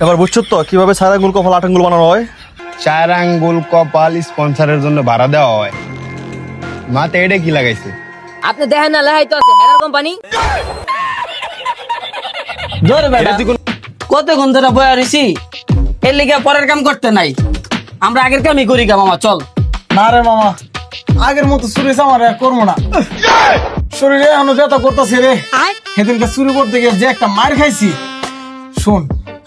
এবার বুঝছো তো কিভাবে 4 আঙ্গুল কপাল 8 আঙ্গুল বানানো হয়? 4 আঙ্গুল কপাল স্পন্সরের জন্য ভাড়া দেওয়া হয়। মাতে এটা কি লাগাইছে? আপনি দেখেন না লেহাই তো আছে হেরার কোম্পানি। ধরে বেটা কতক্ষণ ধরে বয়া রইছি, এর লিগে পরের কাম করতে নাই, আমরা আগের কামই করি গা মামা। চল। না রে মামা, আগের মতো চুরি আমার করবো না, শরীরে এখনো ব্যথা করতেছে রে। সেদিনকে চুরি করতে গিয়ে যে একটা মার খাইছি। শোন,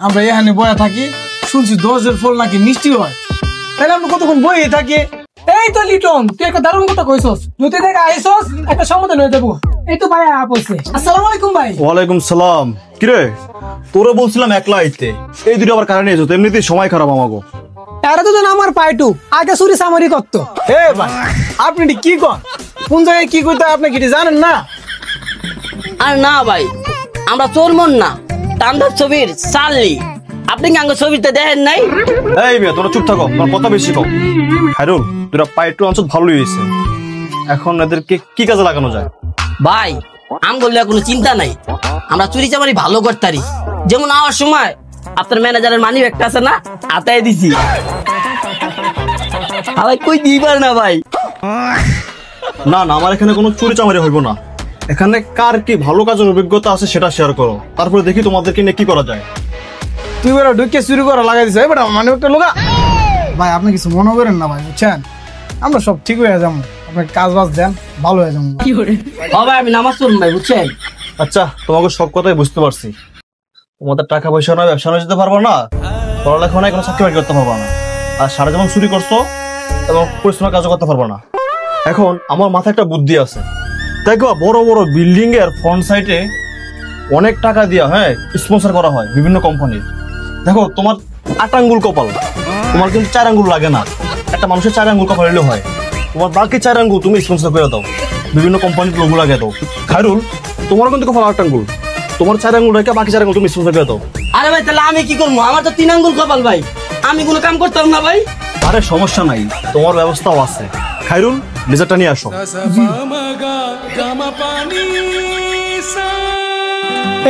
আমরা এখানে বয়া থাকি, শুনছি 10 ফল নাকি মিষ্টি হয়, তাহলে আমরা কতক্ষণ বইয়ে থাকি। এই তো লিটন, তুই একটা দারুণ কথা কইছস। নদী থেকে আইছস, একটা সমাধান হয়ে যাবো। এই তো ভাই আপছে। আসসালামু আলাইকুম ভাই। ওয়ালাইকুম সালাম। কিরে তোরে বলছিলাম একলা আইতে, এই দুটো আবার কারণে এসো, এমনিতেই সময় খারাপ আমাগো। এরা তো আমার পাইটু আগে চুরি সামারি করতো। এ ভাই, আপনি কি কন? কোন জায়গায় কি কইতে আপনি কি জানেন না? আর না ভাই, আমরা চোর মন না, তাণ্ডব ছবির চার্লি। আপনি কি আঙ্গ ছবিতে দেখেন নাই? এই মেয়ে তোরা চুপ থাকো, তোমার কথা বেশি কম। খায়রুল, তোরা পাইটু অঞ্চল ভালোই হয়েছে, এখন এদেরকে কি কাজে লাগানো যায়? ভাই আম বললে কোনো চিন্তা নাই, আমরা চুরি চামারি ভালো করতারি। যেমন আওয়ার সময় আপনার ম্যানেজারের মানি ব্যাগটা আছে না, আতায় দিছি। আবার কই দিবার না ভাই। না না, আমার এখানে কোনো চুরি চামারি হইব না। এখানে কার কি ভালো কাজের অভিজ্ঞতা আছে সেটা শেয়ার করো, তারপরে দেখি তোমাদেরকে নিয়ে কি করা যায়। তুই বেড়া ঢুকে চুরি করা লাগাই দিছ, বেটা মানে একটা লোকা। ভাই আপনি কিছু মনে করেন না ভাই, বুঝছেন? আমরা সব ঠিক হয়ে যাবো, আপনার কাজ বাজ দেন, ভালো হয়ে যাবো। ভাই আমি নামাজ পড়ুন ভাই, বুঝছেন? আচ্ছা, তোমাকে সব কথাই বুঝতে পারছি। তোমাদের টাকা পয়সা নয়, ব্যবসা নয় যেতে পারবো না, পড়ালেখা নয়, কোনো চাকরি বাকরি করতে পারবো না, আর সারা জীবন চুরি করছো এবং পরিশ্রমের কাজও করতে পারবো না। এখন আমার মাথায় একটা বুদ্ধি আছে। দেখো বড় বড় বিল্ডিং এর ফ্রন্ট সাইডে অনেক টাকা দিয়া স্পন্সর করা হয় বিভিন্ন কোম্পানির। দেখো তোমার 8 আঙ্গুল কপাল, তোমার কিন্তু 4 আঙ্গুল লাগে না। একটা মানুষের 4 আঙ্গুল কপাল হলে হয়, তোমার বাকি 4 আঙ্গুল তুমি স্পন্সর করে দাও, বিভিন্ন কোম্পানির লোগো লাগিয়ে দাও। খায়রুল, তোমার কিন্তু কপাল 8 আঙ্গুল, তোমার 4 আঙ্গুল রেখে বাকি 4 আঙ্গুল তুমি স্পন্সর করে দাও। আরে ভাই তাহলে আমি কি করবো? আমার তো 3 আঙ্গুল কপাল ভাই, আমি কোনো কাম করতাম না ভাই। আরে সমস্যা নাই, তোমার ব্যবস্থাও আছে। খায়রুল, লেজারটা নিয়ে আসো।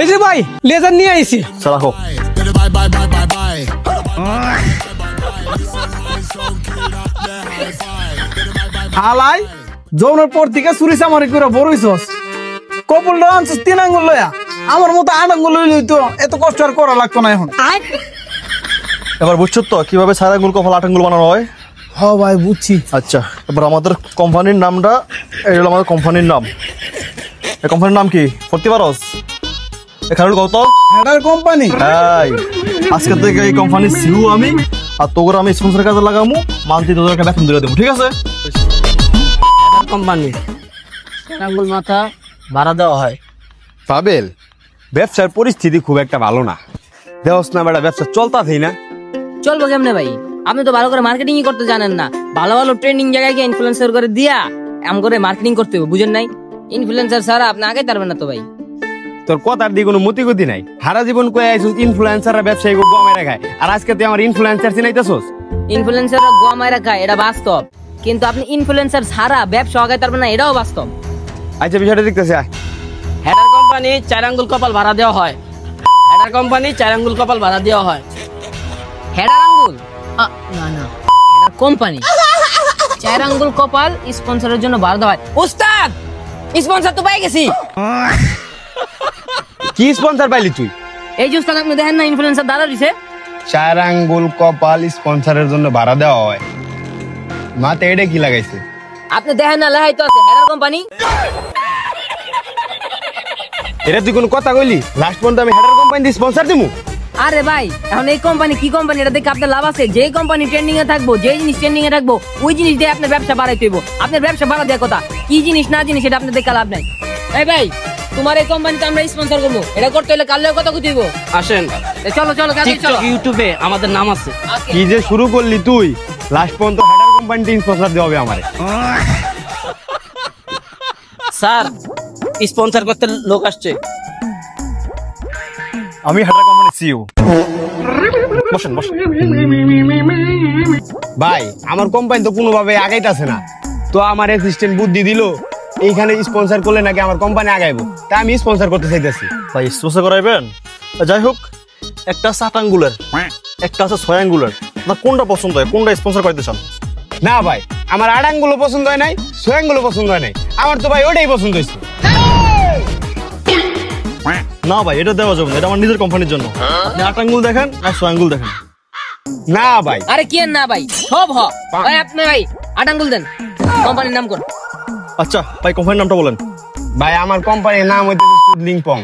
এই যে ভাই, লেজার নিয়ে আইছি। রাখো। হালাই যৌনের পর থেকে চুরি চামারি করে বড়ইছস, কপাল আনছিস 3 আঙ্গুল লয়া, আমার মতো 8 আঙ্গুল লইলে তো এত কষ্ট আর করা লাগতো না এখন। এবার বুঝছো তো কিভাবে 4 আঙ্গুল কপাল 8 আঙ্গুল বানানো হয়? হ্যাঁ ভাই বুঝছি। আচ্ছা, এবার আমাদের কোম্পানির নামটা, এই হলো আমাদের কোম্পানির নাম। এই কোম্পানির নাম কি করতে পারোস? এখানে কত হেডার কোম্পানি। আজকে থেকে এই কোম্পানির সিইও আমি, আর তোর আমি স্পন্সরের কাজে লাগামু, মান্থলি 2000 টাকা বেতন দিয়ে দেবো, ঠিক আছে? কোম্পানি আঙ্গুল মাথা ভাড়া দেওয়া হয়। পাবেল, ব্যবসার পরিস্থিতি খুব একটা ভালো না, দেওস না বেটা, ব্যবসা চলতাছেই না। চলবো কেমনে ভাই? আপনি তো ভালো করে মার্কেটিং করতে জানেন না। ভালো ভালো ট্রেন্ডিং জায়গায় গিয়ে ইনফ্লুয়েন্সার করে দিয়া এমন করে মার্কেটিং করতে হবে, বুঝেন নাই? ইনফ্লুয়েন্সার ছাড়া আপনি আগে পারবেন না তো ভাই। তোর কথার দিয়ে কোনো মতিগতি নাই। সারা জীবন কয়ে আইছিস ইনফ্লুয়েন্সাররা ব্যবসায়ী গমেরা খায়, আর আজকে তুই আমার ইনফ্লুয়েন্সার চিনাইতেছস। ইনফ্লুয়েন্সাররা গোয়া মাইরা খায়, এটা বাস্তব। কিন্তু আপনি ইনফ্লুয়েন্সার ছাড়া ব্যবসা আগাইতে পারবেন না, এটাও বাস্তব। আচ্ছা, বিষয়টা দেখতেছি। হেডার কোম্পানি 4 আঙ্গুল কপাল ভাড়া দেওয়া হয়। হেডার কোম্পানি 4 আঙ্গুল কপাল ভাড়া দেওয়া হয়। হেডার আঙ্গুল না না, হেডার কোম্পানি 4 আঙ্গুল কপাল স্পন্সরের জন্য ভাড়া দেওয়া হয়। উস্তাদ, স্পন্সর তো পাই গেছি। কি স্পন্সর পাইলি তুই? এই যে উস্তাদ আপনি দেখেন না, ইনফ্লুয়েন্সার দাঁড়া দিছে। 4 আঙ্গুল কপাল স্পন্সরের জন্য ভাড়া দেওয়া হয়। মাতে এটা কি লাগাইছে? আপনি দেখেন না লেহাই তো আছে হেডার কোম্পানি। এটা তুই কোন কথা কইলি? লাস্ট পর্যন্ত আমি হেডার কোম্পানি দিয়ে স্পন্সর দিমু? আরে ভাই, এখন এই কোম্পানি কি কোম্পানি, এটা দেখে আপনার লাভ আছে? যে কোম্পানি ট্রেন্ডিং এ থাকবো, যে জিনিস ট্রেন্ডিং এ থাকবো, ওই জিনিস দিয়ে আপনার ব্যবসা বাড়াইতে হইব। আপনার ব্যবসা বাড়া দেওয়ার কথা, কি জিনিস না জিনিস এটা আপনার দেখে লাভ নাই। এই ভাই, তোমার এই কোম্পানিতে আমরা স্পন্সর করবো, এটা করতে হলে কালেও কথা কইতে হইব। আসেন চলো চলো টিকটক ইউটিউবে আমাদের নাম আছে। কি যে শুরু করলি তুই, লাস্ট পর্যন্ত হেডার কোম্পানি দিয়ে স্পন্সর দেওয়া হবে আমারে। স্যার, স্পন্সর করতে লোক আসছে। আমি হেডার কোম্পানির সিইও। বসেন বসেন। ভাই, আমার কোম্পানি তো কোনোভাবে আগাইতেছে না, তো আমার অ্যাসিস্ট্যান্ট বুদ্ধি দিল এইখানে স্পন্সর করলে নাকি আমার কোম্পানি আগাইবো, তাই আমি স্পন্সর করতে চাইতেছি। ভাই স্পন্সর করাইবেন? যাই হোক, একটা আছে 8 আঙ্গুলের, একটা আছে 6 আঙ্গুলের। আপনার কোনটা পছন্দ হয়, কোনটা স্পন্সর করতে চান? না ভাই, আমার 8 আঙ্গুলও পছন্দ হয় নাই, 6 আঙ্গুলও পছন্দ হয় নাই, আমার তো ভাই ওটাই পছন্দ হয়েছে। না ভাই, এটা দেওয়া যাবে না, এটা আমার নিজের কোম্পানির জন্য। আপনি 8 আঙ্গুল দেখেন আর 6 আঙ্গুল দেখেন। না ভাই, আরে কি আর না ভাই, সব ভাই আপনি ভাই 8 আঙ্গুল দেন, কোম্পানির নাম কোন? আচ্ছা ভাই, কোম্পানির নামটা বলেন। ভাই আমার কোম্পানির নাম হচ্ছে লিংপং।